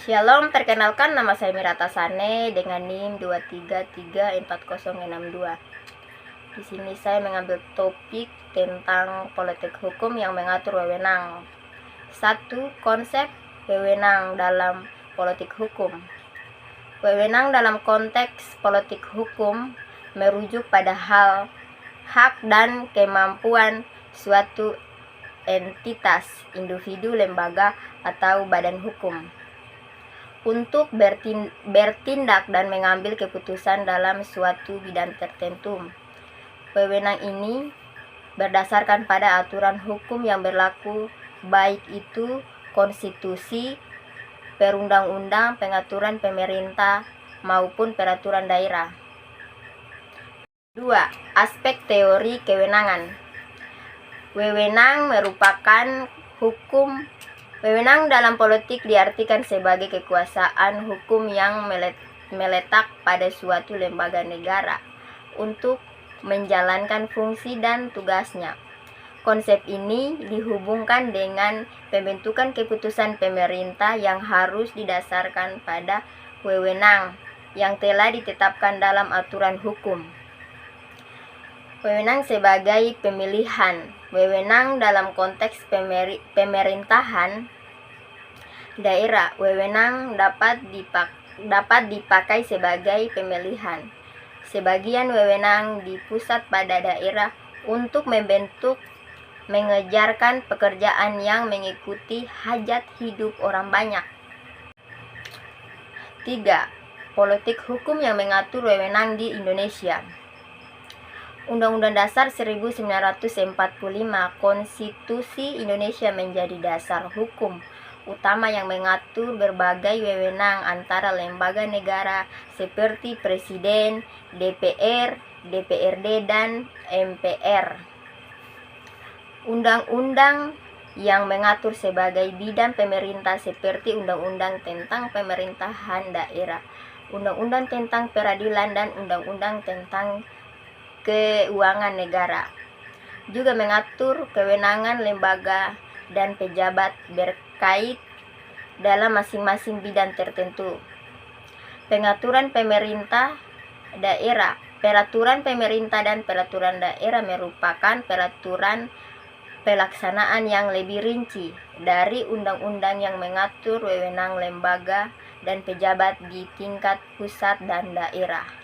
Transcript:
Shalom, perkenalkan nama saya Mirata Sane dengan NIM 2334062. Di sini saya mengambil topik tentang politik hukum yang mengatur wewenang. 1. Konsep wewenang dalam politik hukum. Wewenang dalam konteks politik hukum merujuk pada hal, hak dan kemampuan suatu entitas, individu, lembaga, atau badan hukum untuk bertindak dan mengambil keputusan dalam suatu bidang tertentu. Wewenang ini berdasarkan pada aturan hukum yang berlaku, baik itu konstitusi, perundang-undang, pengaturan pemerintah, maupun peraturan daerah. 2. Aspek teori kewenangan. Wewenang merupakan hukum. Wewenang dalam politik diartikan sebagai kekuasaan hukum yang meletak pada suatu lembaga negara untuk menjalankan fungsi dan tugasnya. Konsep ini dihubungkan dengan pembentukan keputusan pemerintah yang harus didasarkan pada wewenang yang telah ditetapkan dalam aturan hukum. Wewenang sebagai pemilihan. Wewenang dalam konteks pemerintahan daerah. Wewenang dapat dipakai sebagai pemilihan. Sebagian wewenang di pusat pada daerah untuk membentuk, mengejarkan pekerjaan yang mengikuti hajat hidup orang banyak. 3. Politik hukum yang mengatur wewenang di Indonesia. Undang-Undang Dasar 1945, Konstitusi Indonesia menjadi dasar hukum utama yang mengatur berbagai wewenang antara lembaga negara seperti Presiden, DPR, DPRD, dan MPR. Undang-undang yang mengatur sebagai bidang pemerintah seperti Undang-Undang tentang Pemerintahan Daerah, Undang-Undang tentang Peradilan, dan Undang-Undang tentang Keuangan Negara. Juga mengatur kewenangan lembaga dan pejabat berkait dalam masing-masing bidang tertentu. Pengaturan pemerintah daerah. Peraturan pemerintah dan peraturan daerah merupakan peraturan pelaksanaan yang lebih rinci dari undang-undang yang mengatur wewenang lembaga dan pejabat di tingkat pusat dan daerah.